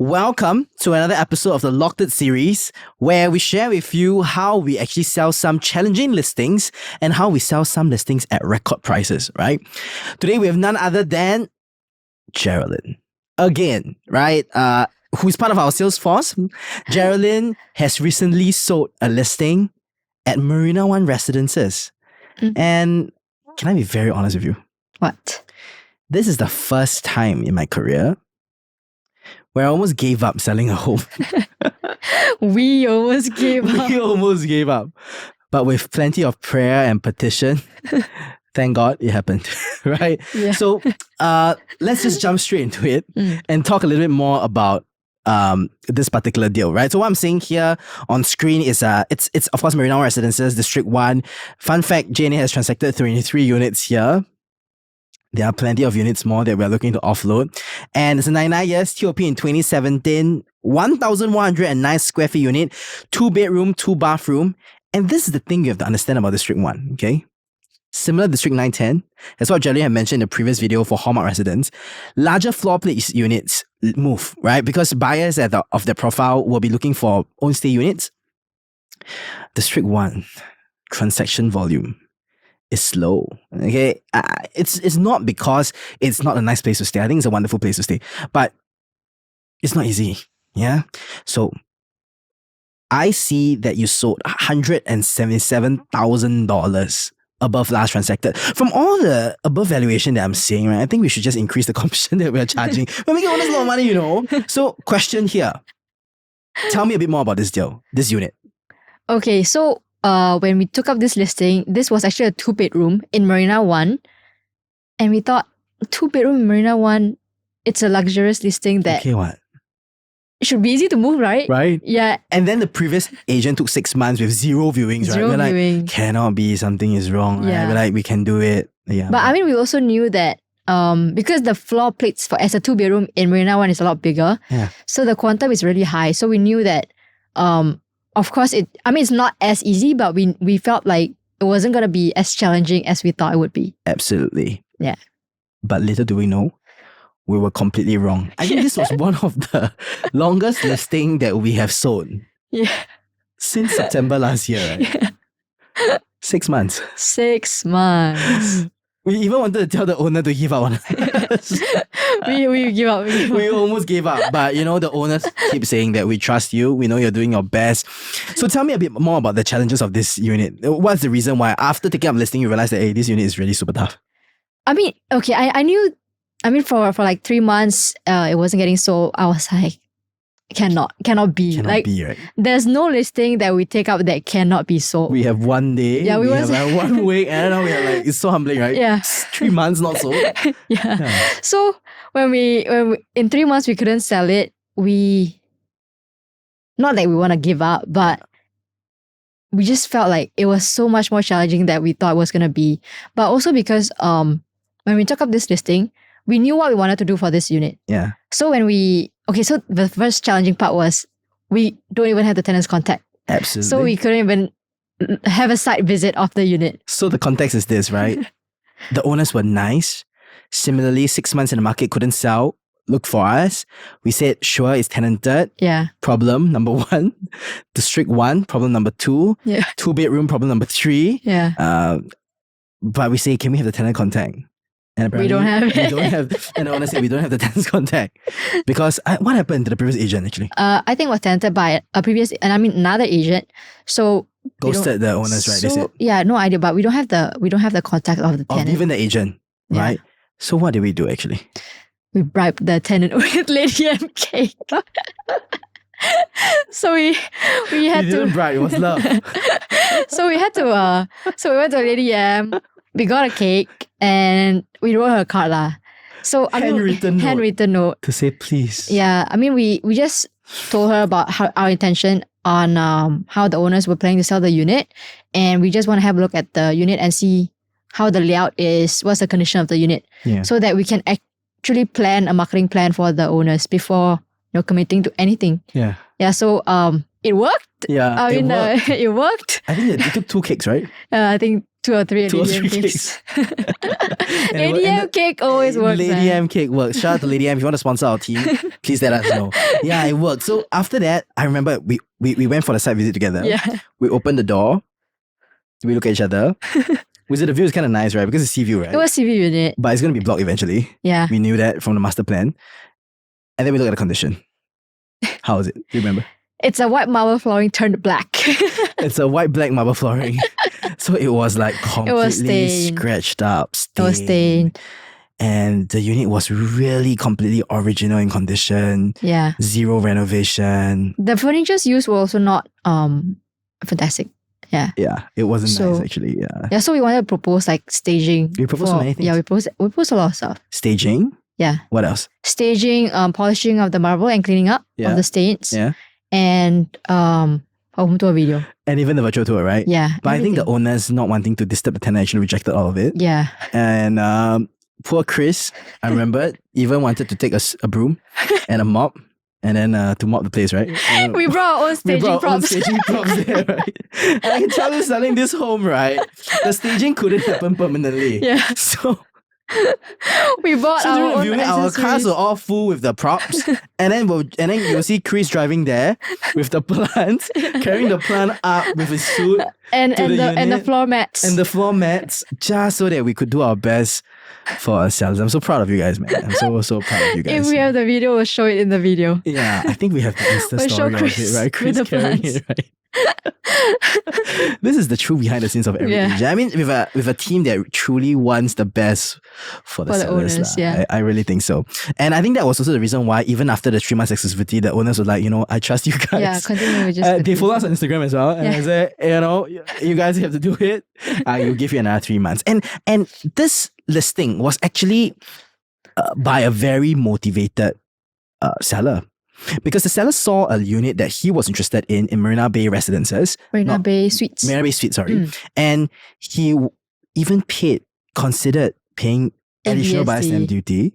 Welcome to another episode of the Locked It series, where we share with you how we actually sell some challenging listings and how we sell some listings at record prices, right? Today we have none other than Jerralyn. Again, right? Who's part of our sales force. Jerralyn has recently sold a listing at Marina One residences. And can I be very honest with you? What? This is the first time in my career where I almost gave up selling a home. We almost gave up. We almost gave up. But with plenty of prayer and petition, thank God it happened, right? Yeah. So let's just jump straight into it and talk a little bit more about this particular deal, right? So what I'm seeing here on screen is it's of course Marina One Residences, District 1. Fun fact, JNA has transacted 23 units here. There are plenty of units more that we're looking to offload. And it's a 99 years TOP in 2017, 1,109 square feet unit, 2-bedroom, 2-bathroom. And this is the thing you have to understand about District 1, okay? Similar to District 910, that's what Jerralyn had mentioned in the previous video for Hallmark residents. Larger floor plate units move, right? Because buyers of their profile will be looking for own stay units. District 1, transaction volume is slow, okay? It's not because it's not a nice place to stay. I think it's a wonderful place to stay, but it's not easy, yeah? So I see that you sold $177,000 above last transacted. From all the above valuation that I'm seeing, right, I think we should just increase the commission that we're charging. We're making almost a lot of money, you know? So question here. Tell me a bit more about this deal, this unit. Okay, so when we took up this listing, this was actually a 2-bedroom in Marina One. And we thought, 2-bedroom in Marina One, it's a luxurious listing that Okay, what? it should be easy to move, right? Right? Yeah. And then the previous agent took 6 months with 0 viewings, right? Zero We're like, viewing. cannot be, something is wrong, right? Yeah. We're like, we can do it. Yeah. But I mean, we also knew that because the floor plates as a 2-bedroom in Marina One is a lot bigger. Yeah. So the quantum is really high. So we knew that, of course, it's not as easy, but we felt like it wasn't going to be as challenging as we thought it would be. Absolutely. Yeah. But little do we know, we were completely wrong. I think this was one of the longest listing that we have sold Yeah. since September last year, right? 6 months. 6 months. We even wanted to tell the owner to give up on us. we give up. We almost gave up. But you know, the owners keep saying that we trust you. We know you're doing your best. So tell me a bit more about the challenges of this unit. What's the reason why after taking up listing, you realized that, hey, this unit is really super tough? I mean, okay, I knew, for like 3 months, it wasn't getting sold. I was like, cannot be. Cannot be, right? There's no listing that we take up that cannot be sold. We have 1 day. Yeah, we have like 1 week. And now we are like, it's so humbling, right? Yeah. 3 months not sold. Yeah. So when we in 3 months we couldn't sell it, not that we want to give up, but we just felt like it was so much more challenging than we thought it was gonna be. But also because when we took up this listing, we knew what we wanted to do for this unit. Yeah. So so the first challenging part was we don't even have the tenant's contact. Absolutely. So we couldn't even have a site visit of the unit. So the context is this, right? The owners were nice. Similarly, 6 months in the market, couldn't sell. Look for us. We said, sure, it's tenanted. Yeah. Problem number 1. District 1, problem number 2. Yeah. 2-bedroom, problem number 3. Yeah. But we say, can we have the tenant contact? And We don't have We it. don't have, and the owner said, we don't have the tenant's contact. Because what happened to the previous agent actually? I think it was tenanted by another agent. So we don't- Ghosted the owners, right? They said. Yeah, no idea. But we don't have the contact of the Or tenant. even the agent, Yeah. right? So what did we do actually? We bribed the tenant with Lady M cake. So we had You to. didn't bribe, it was love. So we had to. So we went to Lady M. We got a cake and we wrote her a card lah. So handwritten note. To say please. Yeah, I mean we just told her about our intention on how the owners were planning to sell the unit, and we just want to have a look at the unit and see how the layout is, what's the condition of the unit, Yeah. so that we can actually plan a marketing plan for the owners before committing to anything. Yeah. Yeah, so it worked. Yeah. I mean, it worked. it worked. I think it took 2 cakes, right? I think 2 or 3 2 or ADM 3 cakes. And ADM cake always works. Lady M cake works. Shout out to Lady M. If you want to sponsor our team, please let us know. Yeah, it worked. So after that, I remember we went for the site visit together. Yeah. We opened the door. We look at each other. The view is kind of nice, right? Because it's sea view, right? It was CV unit. But it's going to be blocked eventually. Yeah. We knew that from the master plan. And then we look at the condition. How is it? Do you remember? It's a white marble flooring turned black. It's a white-black marble flooring. So it was like completely stained. scratched up, It was stained. And the unit was really completely original in condition. Yeah. Zero renovation. The furnitures used were also not fantastic. Yeah. Yeah, it wasn't So- nice actually. Yeah. Yeah, so we wanted to propose like staging. We proposed so many things. Yeah, we proposed a lot of stuff. Staging. Yeah. What else? Staging, polishing of the marble and cleaning up Yeah. of the stains. Yeah. And home tour video. And even the virtual tour, right? Yeah. But I think the everything. owners not wanting to disturb the tenant actually rejected all of it. Yeah. And poor Chris, I remember, even wanted to take a broom and a mop and then to mop the place, right? We brought our own We staging brought our own props. staging props there, right? And I can tell you, selling this home, right? The staging couldn't happen permanently. Yeah. So We bought during our the own viewing, our cars accessories. were all full with the props, and then you'll see Chris driving there with the plant, carrying the plant up with his suit and to the the unit. floor mats. and the floor mats, just so that we could do our best for ourselves. I'm so proud of you guys, man. I'm so proud of you guys. If we have the video, we'll show it in the video. Yeah, I think we have the Insta We'll show story of Chris it, right? with Chris the carrying plants. it, right? This is the true behind the scenes of every Yeah. agent. I mean, with a team that truly wants the best for the For the sellers. owners, lah. yeah. I really think so. And I think that was also the reason why, even after the 3 months exclusivity, the owners were like, I trust you guys. Yeah, continue with just They continue. follow us on Instagram as well, and Yeah. I said, you guys have to do it. You'll give you another 3 months. And this listing was actually by a very motivated seller. Because the seller saw a unit that he was interested in Marina Bay Residences. Marina not- Bay Suites. Marina Bay Suite, sorry. And he even considered paying additional buyer's stamp duty.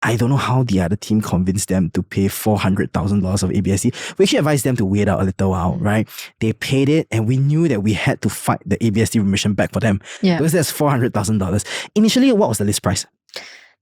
I don't know how the other team convinced them to pay $400,000 of ABSD. We actually advised them to wait out a little while, right? They paid it, and we knew that we had to fight the ABSD remission back for them. Yeah. Because that's $400,000. Initially, what was the list price?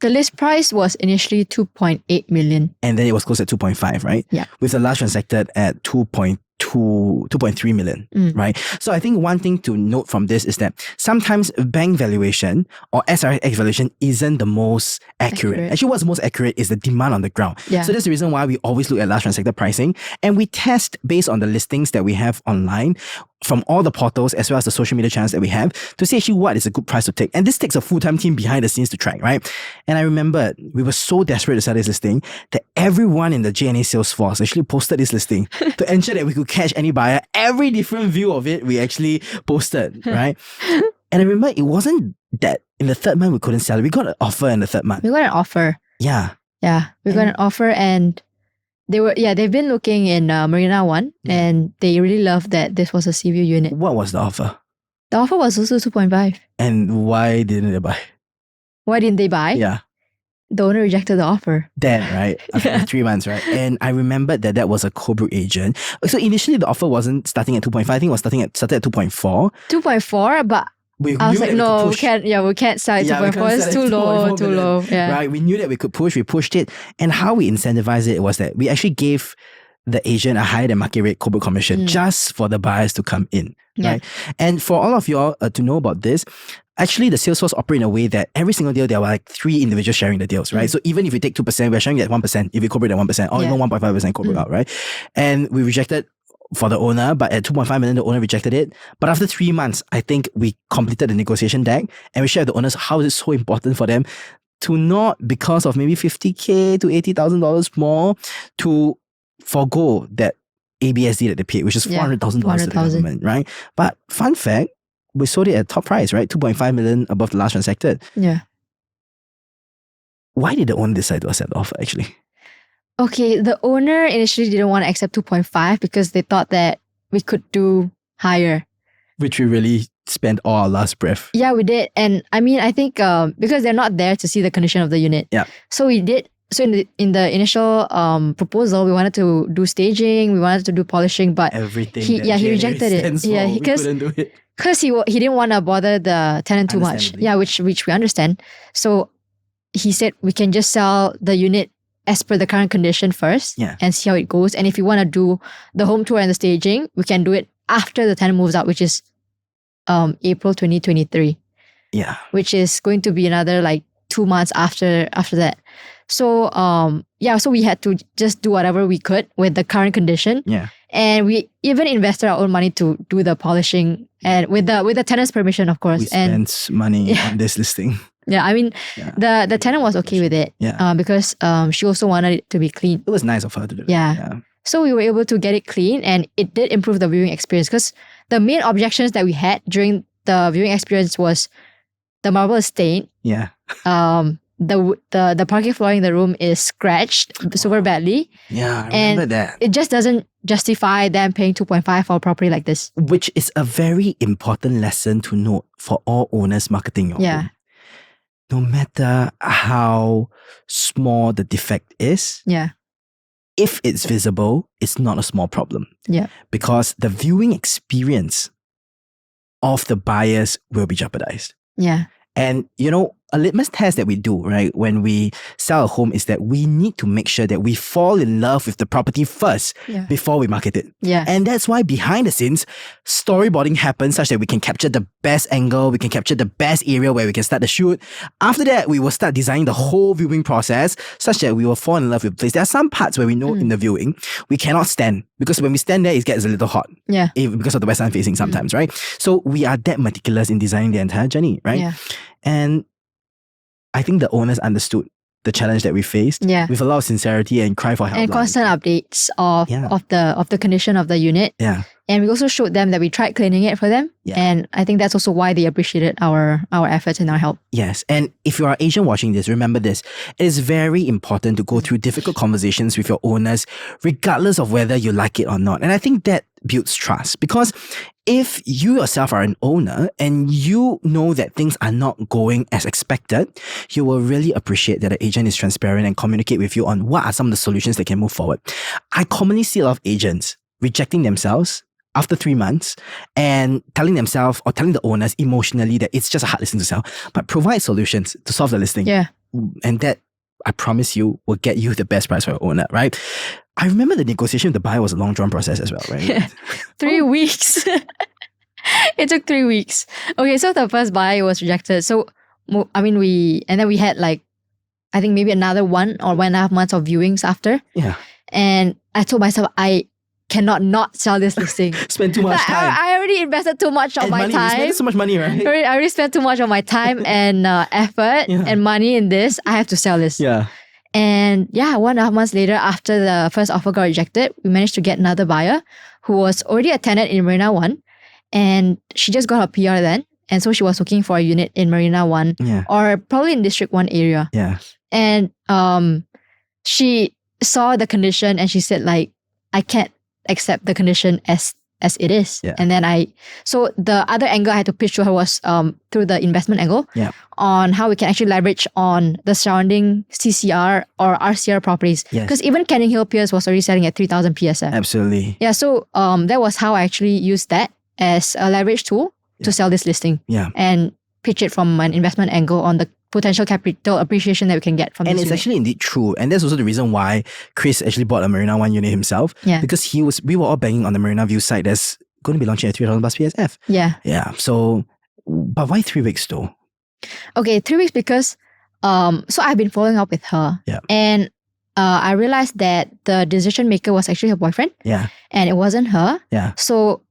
The list price was initially 2.8 million. And then it was closed at 2.5, right? Yeah. With the last transacted at 2.3 million, right? So I think one thing to note from this is that sometimes bank valuation or SRX valuation isn't the most accurate. Actually, what's most accurate is the demand on the ground. Yeah. So that's the reason why we always look at last transacted pricing, and we test based on the listings that we have online from all the portals as well as the social media channels that we have to see actually what is a good price to take. And this takes a full-time team behind the scenes to track, right? And I remember we were so desperate to sell this listing that everyone in the JNA sales force actually posted this listing to ensure that we could catch any buyer. Every different view of it, we actually posted, right? And I remember it wasn't that in the third month we couldn't sell it. We got an offer in the third month. We got an offer. Yeah. Yeah, we got an offer, and they've been looking in Marina One, and they really loved that this was a sea view unit. What was the offer? The offer was also 2.5. And why didn't they buy? Why didn't they buy? Yeah. The owner rejected the offer. Then, right? After 3 months, right? And I remembered that was a co-brook agent. So initially the offer wasn't starting at 2.5. I think it was started at 2.4. 2.4, but We I was knew like, that no, could we push. can't. Yeah, we can't sell at Yeah, we 2.4. can't It's sell too at low, 2.4 too million. low. Yeah. Right? We knew that we could push. We pushed it. And how we incentivized it was that we actually gave the agent a higher than market rate co-brook commission just for the buyers to come in. Yeah. Right? And for all of y'all to know about this, actually the sales force operate in a way that every single deal there were like 3 individuals sharing the deals, right? So even if we take 2%, we're sharing at 1% if we co-brook at 1%, or even 1.5% co-brook out, right? And we rejected for the owner, but at 2.5 million, the owner rejected it. But after 3 months, I think we completed the negotiation deck, and we shared with the owners how is it so important for them to not, because of maybe $50,000 to $80,000 more, to forgo that ABSD that they paid, which is $400,000 to the $400,000. government, right? But fun fact, we sold it at top price, right? 2.5 million above the last transacted. Yeah. Why did the owner decide to accept the offer actually? Okay, the owner initially didn't want to accept 2.5 because they thought that we could do higher. Which we really spent all our last breath. Yeah, we did. And I mean, I think because they're not there to see the condition of the unit. Yeah. So we did so in the initial proposal, we wanted to do staging, we wanted to do polishing, but Everything. he rejected it. Yeah, we couldn't do it. Because he didn't want to bother the tenant too much. Understandably. Yeah, which we understand. So he said we can just sell the unit as per the current condition first, and see how it goes. And if you want to do the home tour and the staging, we can do it after the tenant moves out, which is April 2023. Yeah. Which is going to be another like 2 months after that. So so we had to just do whatever we could with the current condition. Yeah. And we even invested our own money to do the polishing, and with the tenant's permission, of course. We spent money on this listing. Yeah, I mean, the tenant was okay with it. Yeah. Because she also wanted it to be clean. It was nice of her to do that. Yeah. So we were able to get it clean, and it did improve the viewing experience, because the main objections that we had during the viewing experience was the marble is stained. Yeah. The parquet flooring in the room is scratched super badly. Yeah, I remember that. It just doesn't justify them paying 2.5 for a property like this. Which is a very important lesson to note for all owners marketing your home. No matter how small the defect is, if it's visible, it's not a small problem. Yeah. Because the viewing experience of the buyers will be jeopardized. Yeah. And, a litmus test that we do, right, when we sell a home is that we need to make sure that we fall in love with the property first before we market it. Yeah. And that's why behind the scenes, storyboarding happens such that we can capture the best angle, we can capture the best area where we can start the shoot. After that, we will start designing the whole viewing process such that we will fall in love with the place. There are some parts where we know in the viewing, we cannot stand, because when we stand there, it gets a little hot. Yeah. Because of the west sun facing sometimes, right? So we are that meticulous in designing the entire journey, right? Yeah. And I think the owners understood the challenge that we faced with a lot of sincerity and cry for help. And constant updates of the condition of the unit. Yeah. And we also showed them that we tried cleaning it for them. Yeah. And I think that's also why they appreciated our efforts and our help. Yes. And if you are Asian watching this, remember this. It is very important to go through difficult conversations with your owners, regardless of whether you like it or not. And I think that builds trust, because if you yourself are an owner and you know that things are not going as expected, you will really appreciate that the agent is transparent and communicate with you on what are some of the solutions that can move forward. I commonly see a lot of agents rejecting themselves after 3 months and telling themselves or telling the owners emotionally that it's just a hard listing to sell, but provide solutions to solve the listing. Yeah. And that, I promise you, will get you the best price for your owner, right? I remember the negotiation with the buyer was a long drawn process as well, right? 3 weeks. It took 3 weeks. Okay, so the first buyer was rejected. So, we had like, I think maybe another 1 or 1.5 months of viewings after. Yeah. And I told myself, I cannot not sell this listing. Spend too much time. I already invested too much of my time. You spent so much money, right? I already spent too much of my time and effort and money in this. I have to sell this. Yeah. And 1.5 months later, after the first offer got rejected, we managed to get another buyer who was already a tenant in Marina One. And she just got her PR then. And so she was looking for a unit in Marina One or probably in District 1 area. Yeah. And she saw the condition and she said, like, I can't accept the condition as it is. Yeah. And then so the other angle I had to pitch to her was through the investment angle on how we can actually leverage on the surrounding CCR or RCR properties. Because even Canning Hill Pierce was already selling at 3,000 PSF. Absolutely. Yeah, so that was how I actually used that as a leverage tool to sell this listing. Yeah. And pitch it from an investment angle on the potential capital appreciation that we can get from this And it's unit. actually indeed true. And that's also the reason why Chris actually bought a Marina One unit himself. Yeah. Because we were all banging on the Marina View site that's going to be launching at 3,000 plus PSF. Yeah. Yeah. So, but why 3 weeks though? Okay, 3 weeks because so I've been following up with her. Yeah. And I realized that the decision maker was actually her boyfriend. Yeah. And it wasn't her. Yeah. So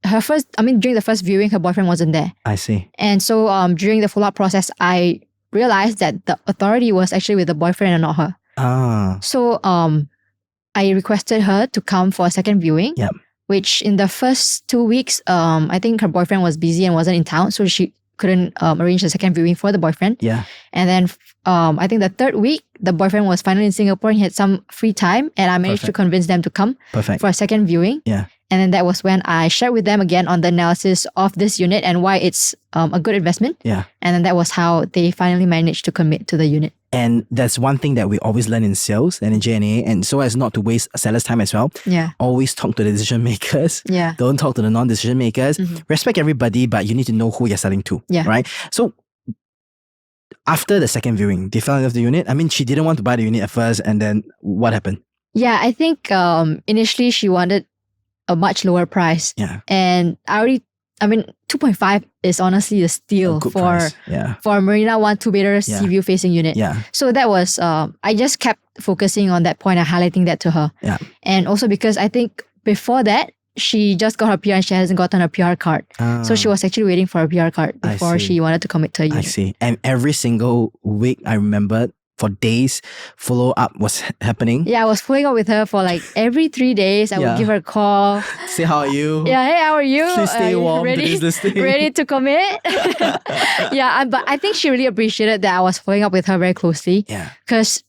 during the first viewing, her boyfriend wasn't there. I see. And so during the follow-up process, I realized that the authority was actually with the boyfriend and not her. Ah. So I requested her to come for a second viewing. Yep. Which in the first 2 weeks, I think her boyfriend was busy and wasn't in town, so she couldn't arrange the second viewing for the boyfriend. Yeah. And then I think the third week, the boyfriend was finally in Singapore and he had some free time, and I managed to convince them to come for a second viewing. Yeah. And then that was when I shared with them again on the analysis of this unit and why it's a good investment. Yeah. And then that was how they finally managed to commit to the unit. And that's one thing that we always learn in sales and in JNA, and so as not to waste sellers' time as well. Yeah. Always talk to the decision makers. Yeah. Don't talk to the non-decision makers. Respect everybody, but you need to know who you're selling to. Yeah. Right? So after the second viewing, they fell in love with the unit. I mean, she didn't want to buy the unit at first, and then what happened? Yeah, I think initially she wanted a much lower price. Yeah. And 2.5 is honestly a steal Good for price. Yeah. for Marina One two-bedder sea view facing unit. Yeah. So that was I just kept focusing on that point and highlighting that to her. Yeah. And also because I think before that she just got her PR and she hasn't gotten her PR card. So she was actually waiting for a PR card before she wanted to commit to a unit. I see. And every single week, I remember for days, follow-up was happening. Yeah, I was following up with her for like every 3 days. I would give her a call. Say, how are you? Yeah, hey, how are you? Please stay warm to this listing. Ready to commit? Yeah, but I think she really appreciated that I was following up with her very closely. Yeah. Because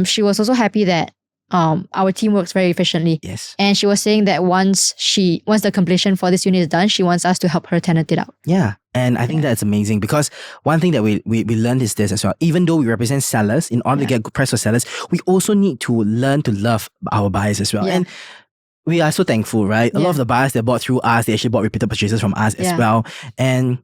she was also happy that our team works very efficiently. Yes. And she was saying that once the completion for this unit is done, she wants us to help her tenant it out. Yeah. And I think that's amazing because one thing that we learned is this as well. Even though we represent sellers, in order to get good price for sellers, we also need to learn to love our buyers as well. Yeah. And we are so thankful, right? A lot of the buyers that bought through us, they actually bought repeated purchases from us as well. And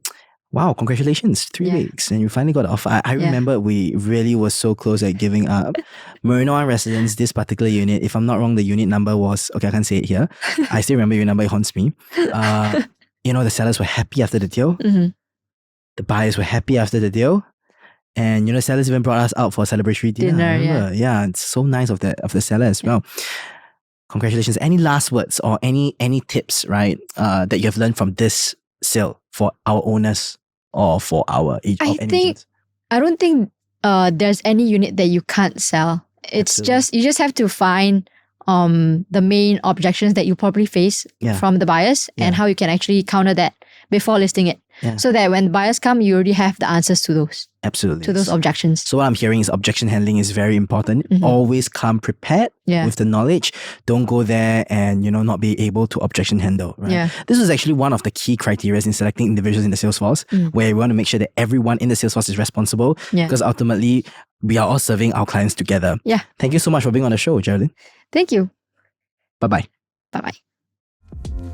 wow, congratulations, 3 weeks. And you finally got the offer. I remember we really were so close at giving up. Marina One residence, this particular unit, if I'm not wrong, the unit number was, okay, I can't say it here. I still remember your number, it haunts me. The sellers were happy after the deal. The buyers were happy after the deal. And, sellers even brought us out for a celebratory dinner. Yeah, it's so nice of the seller as well. Congratulations. Any last words or any tips, right, that you have learned from this sale for our owners or for our agents? I don't think there's any unit that you can't sell. It's you just have to find the main objections that you probably face from the buyers and how you can actually counter that before listing it. So that when buyers come, you already have the answers to those. Absolutely. To those objections. So what I'm hearing is objection handling is very important. Always come prepared with the knowledge. Don't go there and, not be able to objection handle. Right? Yeah. This is actually one of the key criteria in selecting individuals in the sales force, where we want to make sure that everyone in the sales force is responsible because ultimately we are all serving our clients together. Yeah. Thank you so much for being on the show, Jerralyn. Thank you. Bye-bye. Bye-bye.